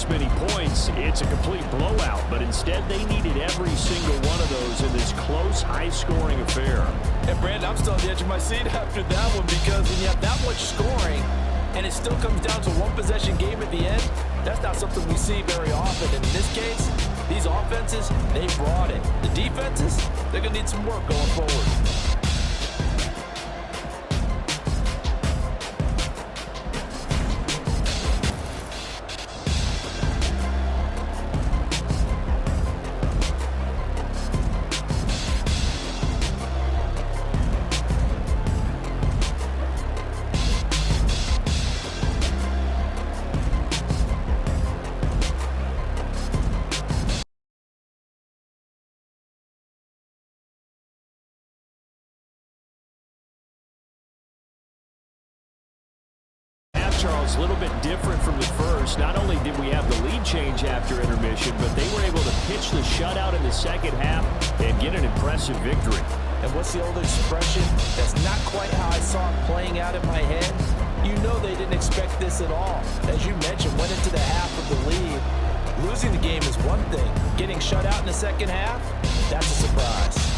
this many points, it's a complete blowout. But instead, they needed every single one of those in this close, high-scoring affair. And, Brandon, I'm still on the edge of my seat after that one because when you have that much scoring and it still comes down to one-possession game at the end, that's not something we see very often. And in this case, these offenses, they brought it. The defenses, they're going to need some work going forward. Charles, a little bit different from the first. Not only did we have the lead change after intermission, but they were able to pitch the shutout in the second half and get an impressive victory. And what's the old expression? That's not quite how I saw it playing out in my head. You know they didn't expect this at all. As you mentioned, went into the half of the lead. Losing the game is one thing. Getting shut out in the second half, that's a surprise.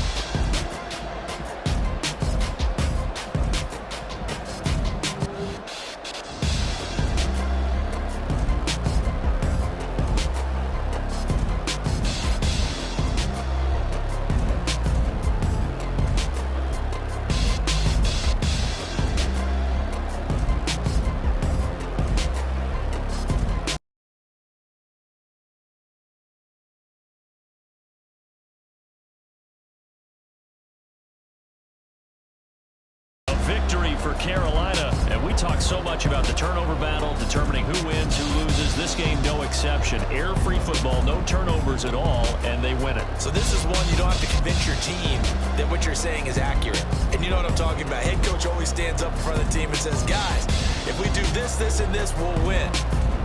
Victory for Carolina, and we talk so much about the turnover battle, determining who wins, who loses. This game, no exception. Air-free football, no turnovers at all, and they win it. So this is one you don't have to convince your team that what you're saying is accurate. And you know what I'm talking about. Head coach always stands up in front of the team and says, guys, if we do this, this, and this, we'll win.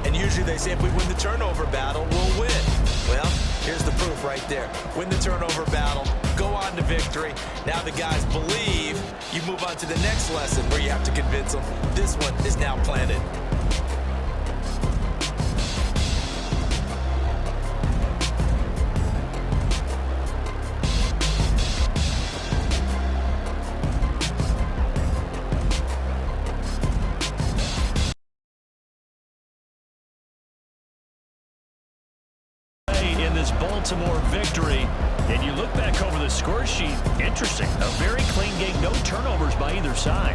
And usually they say if we win the turnover battle, we'll win. Well, here's the proof right there. Win the turnover battle, go on to victory. Now the guys believe. You move on to the next lesson where you have to convince them. This one is now planted. In this Baltimore victory, and you look back over the score sheet, interesting. A very clean game, no turnovers by either side.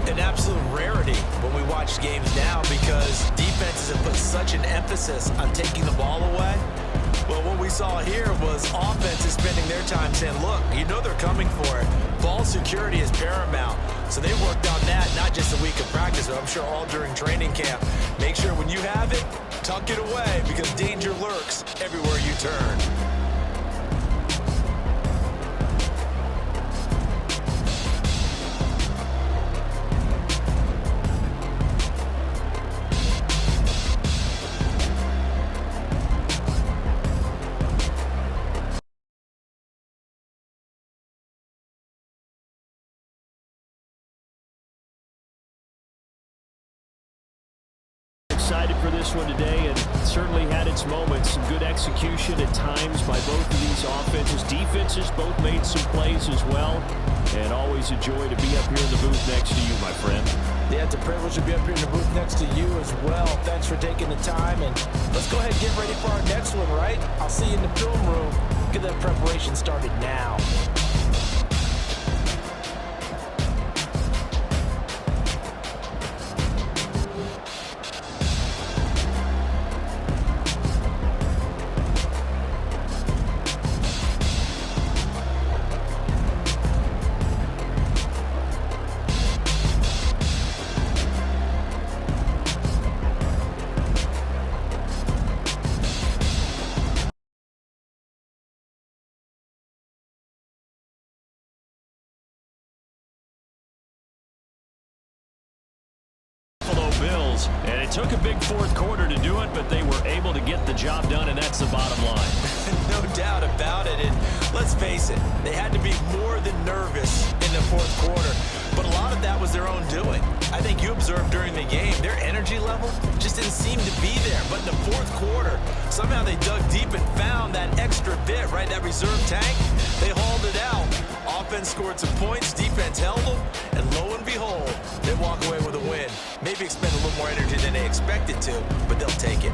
An absolute rarity when we watch games now because defenses have put such an emphasis on taking the ball away. Well, what we saw here was offenses spending their time saying, look, you know they're coming for it. Ball security is paramount. So they worked on that not just a week of practice, but I'm sure all during training camp. Make sure when you have it, tuck it away because danger lurks everywhere you turn. Excited for this one today, and certainly had its moments. Some good execution at times by both of these offenses. Defenses both made some plays as well, and always a joy to be up here in the booth next to you, my friend. Yeah, it's a privilege to be up here in the booth next to you as well. Thanks for taking the time, and let's go ahead and get ready for our next one, right? I'll see you in the film room. Get that preparation started now. Bills, and it took a big fourth quarter to do it, but they were able to get the job done, and that's the bottom line. No doubt about it, and let's face it, they had to be more than nervous in the fourth quarter. but a lot of that was their own doing. I think you observed during the game, their energy level just didn't seem to be there. But in the fourth quarter, somehow they dug deep and found that extra bit, right, that reserve tank. They hauled it out. Offense scored some points, defense held them, and lo and behold, they walk away with a win. Maybe expend a little more energy than they expected to, but they'll take it.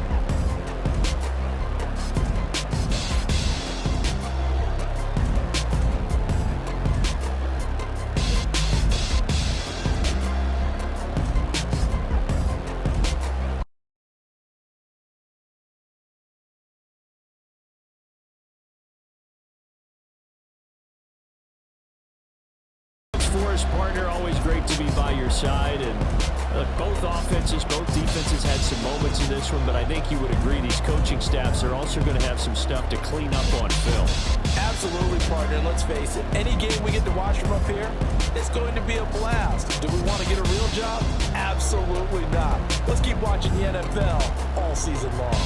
For his partner, always great to be by your side. And both offenses, both defenses had some moments in this one, but I think you would agree these coaching staffs are also going to have some stuff to clean up on film. Absolutely, partner. Let's face it, any game we get to watch from up here, it's going to be a blast. Do we want to get a real job? Absolutely not. Let's keep watching the NFL all season long.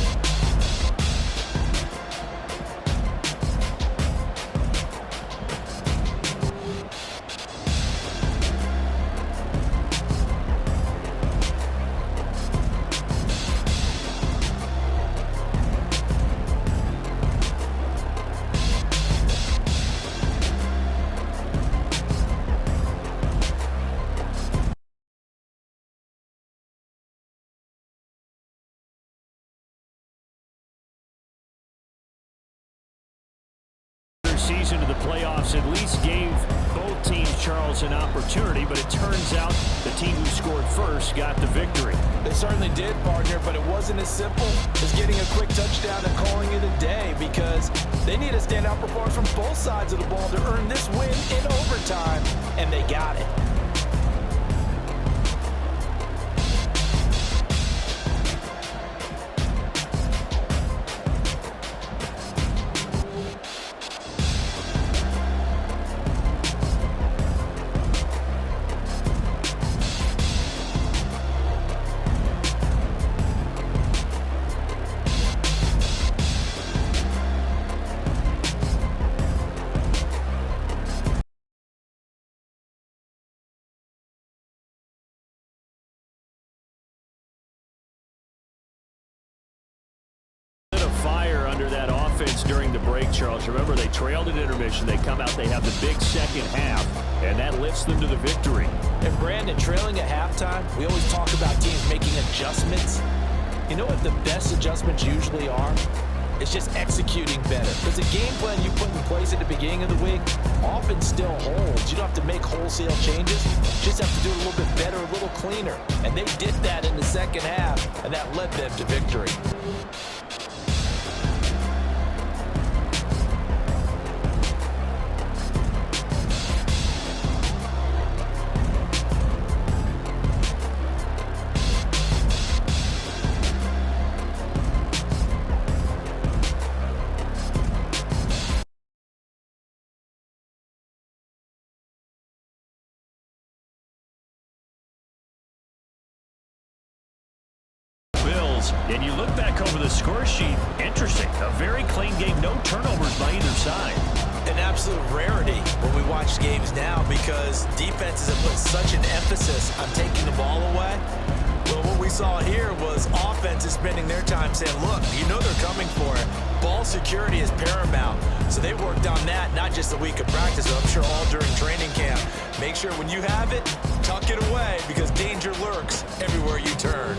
Season to the playoffs at least gave both teams, Charles, an opportunity, but it turns out the team who scored first got the victory. They certainly did, partner, but it wasn't as simple as getting a quick touchdown and calling it a day, because they need a standout performance from both sides of the ball to earn this win in overtime, and they got it. Fire under that offense during the break, Charles. Remember, they trailed at intermission. They come out, they have the big second half, and that lifts them to the victory. And Brandon, trailing at halftime, we always talk about teams making adjustments. You know what the best adjustments usually are? It's just executing better. Because the game plan you put in place at the beginning of the week often still holds. You don't have to make wholesale changes. You just have to do it a little bit better, a little cleaner. And they did that in the second half, and that led them to victory. And you look back over the score sheet, interesting. A very clean game, no turnovers by either side. An absolute rarity when we watch games now, because defenses have put such an emphasis on taking the ball away. Well, what we saw here was offenses spending their time saying, look, you know they're coming for it. Ball security is paramount. So they worked on that, not just a week of practice, but I'm sure all during training camp. Make sure when you have it, tuck it away, because danger lurks everywhere you turn.